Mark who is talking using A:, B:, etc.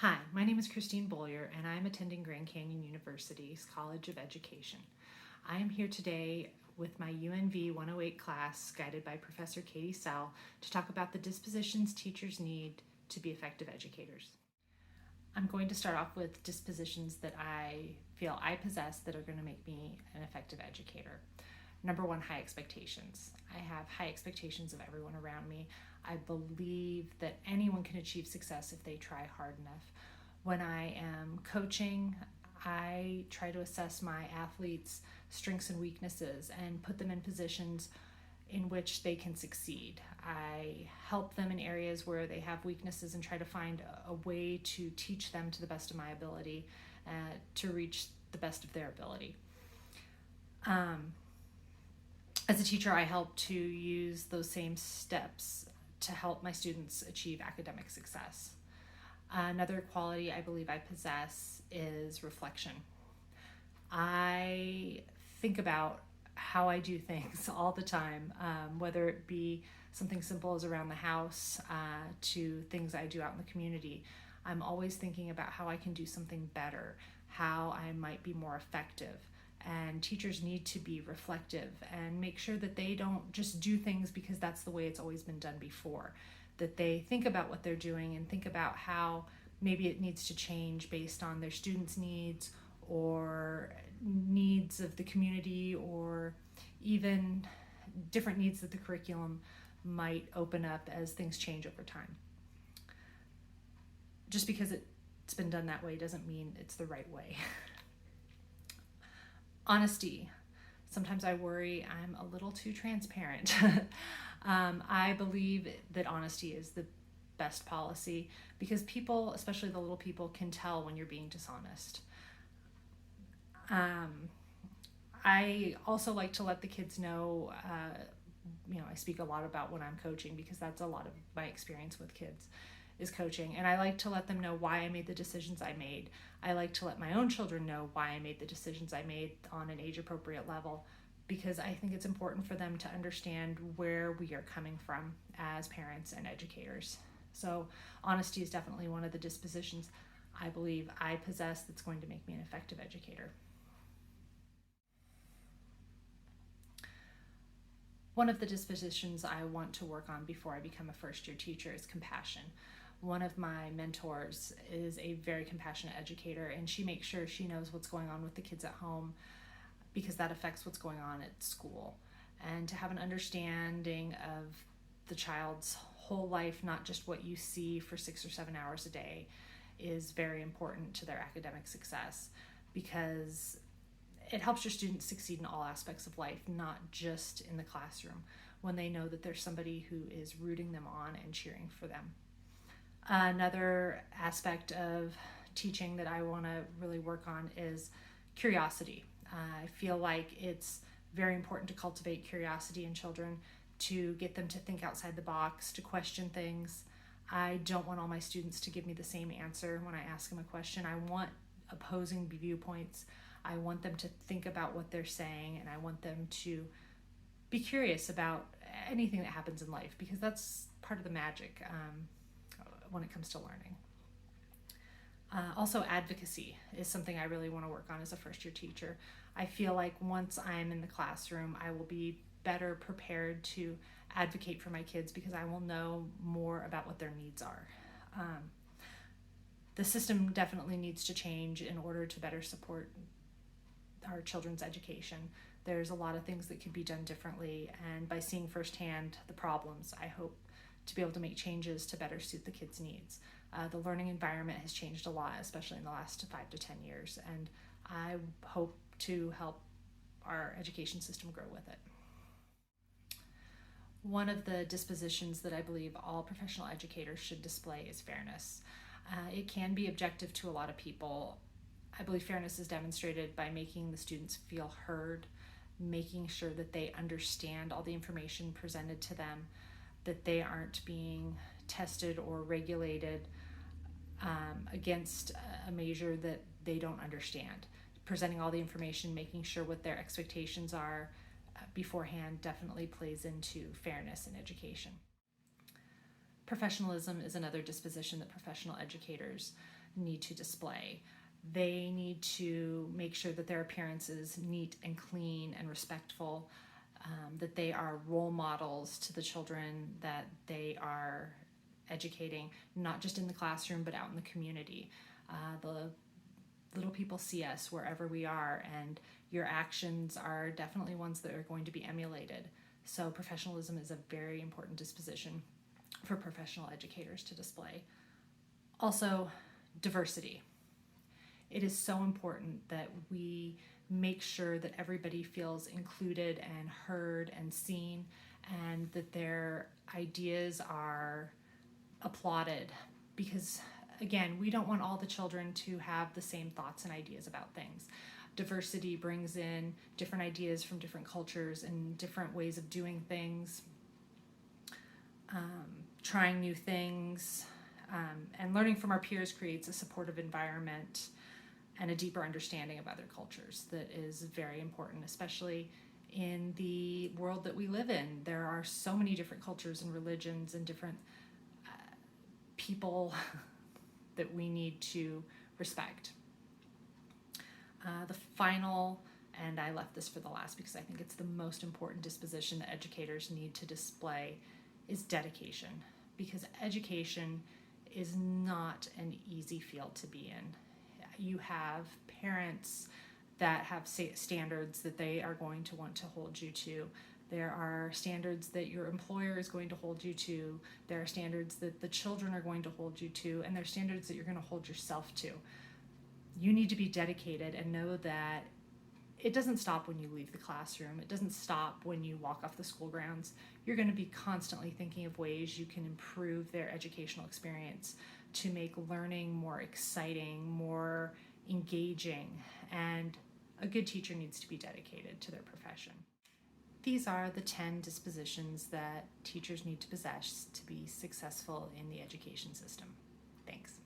A: Hi, my name is Christine Bollier, and I'm attending Grand Canyon University's College of Education. I am here today with my UNV 108 class, guided by Professor Katie Sell, to talk about the dispositions teachers need to be effective educators. I'm going to start off with dispositions that I feel I possess that are going to make me an effective educator. Number one, high expectations. I have high expectations of everyone around me. I believe that anyone can achieve success if they try hard enough. When I am coaching, I try to assess my athletes' strengths and weaknesses and put them in positions in which they can succeed. I help them in areas where they have weaknesses and try to find a way to teach them to the best of my ability to reach the best of their ability. As a teacher, I help to use those same steps to help my students achieve academic success. Another quality I believe I possess is reflection. I think about how I do things all the time, whether it be something simple as around the house to things I do out in the community. I'm always thinking about how I can do something better, how I might be more effective. And teachers need to be reflective and make sure that they don't just do things because that's the way it's always been done before, that they think about what they're doing and think about how maybe it needs to change based on their students' needs or needs of the community, or even different needs that the curriculum might open up as things change over time. Just because it's been done that way doesn't mean it's the right way. Honesty. Sometimes I worry I'm a little too transparent. I believe that honesty is the best policy because people, especially the little people, can tell when you're being dishonest. I also like to let the kids know, I speak a lot about when I'm coaching because that's a lot of my experience with kids is coaching. And I like to let them know why I made the decisions I made. I like to let my own children know why I made the decisions I made on an age appropriate level, because I think it's important for them to understand where we are coming from as parents and educators. So honesty is definitely one of the dispositions I believe I possess that's going to make me an effective educator. One of the dispositions I want to work on before I become a first-year teacher is compassion. One of my mentors is a very compassionate educator, and she makes sure she knows what's going on with the kids at home because that affects what's going on at school. And to have an understanding of the child's whole life, not just what you see for 6 or 7 hours a day, is very important to their academic success because it helps your students succeed in all aspects of life, not just in the classroom, when they know that there's somebody who is rooting them on and cheering for them. Another aspect of teaching that I want to really work on is curiosity. I feel like it's very important to cultivate curiosity in children, to get them to think outside the box, to question things. I don't want all my students to give me the same answer when I ask them a question. I want opposing viewpoints. I want them to think about what they're saying, and I want them to be curious about anything that happens in life because that's part of the magic when it comes to learning. Also, advocacy is something I really want to work on as a first-year teacher. I feel like once I'm in the classroom, I will be better prepared to advocate for my kids because I will know more about what their needs are. The system definitely needs to change in order to better support our children's education. There's a lot of things that could be done differently, and by seeing firsthand the problems, I hope to be able to make changes to better suit the kids' needs. The learning environment has changed a lot, especially in the last 5 to 10 years, and I hope to help our education system grow with it. One of the dispositions that I believe all professional educators should display is fairness. It can be objective to a lot of people. I believe fairness is demonstrated by making the students feel heard, making sure that they understand all the information presented to them, that they aren't being tested or regulated against a measure that they don't understand. Presenting all the information, making sure what their expectations are beforehand definitely plays into fairness in education. Professionalism is another disposition that professional educators need to display. They need to make sure that their appearance is neat and clean and respectful, that they are role models to the children that they are educating, not just in the classroom, but out in the community. The little people see us wherever we are, and your actions are definitely ones that are going to be emulated. So professionalism is a very important disposition for professional educators to display. Also, diversity. It is so important that we make sure that everybody feels included and heard and seen, and that their ideas are applauded, because again, we don't want all the children to have the same thoughts and ideas about things. Diversity brings in different ideas from different cultures and different ways of doing things, trying new things, and learning from our peers creates a supportive environment and a deeper understanding of other cultures that is very important, especially in the world that we live in. There are so many different cultures and religions and different people that we need to respect. The final, and I left this for the last because I think it's the most important disposition that educators need to display, is dedication. Because education is not an easy field to be in. You have parents that have standards that they are going to want to hold you to. There are standards that your employer is going to hold you to. There are standards that the children are going to hold you to, and there are standards that you're going to hold yourself to. You need to be dedicated and know that it doesn't stop when you leave the classroom. It doesn't stop when you walk off the school grounds. You're going to be constantly thinking of ways you can improve their educational experience to make learning more exciting, more engaging, and a good teacher needs to be dedicated to their profession. These are the 10 dispositions that teachers need to possess to be successful in the education system. Thanks.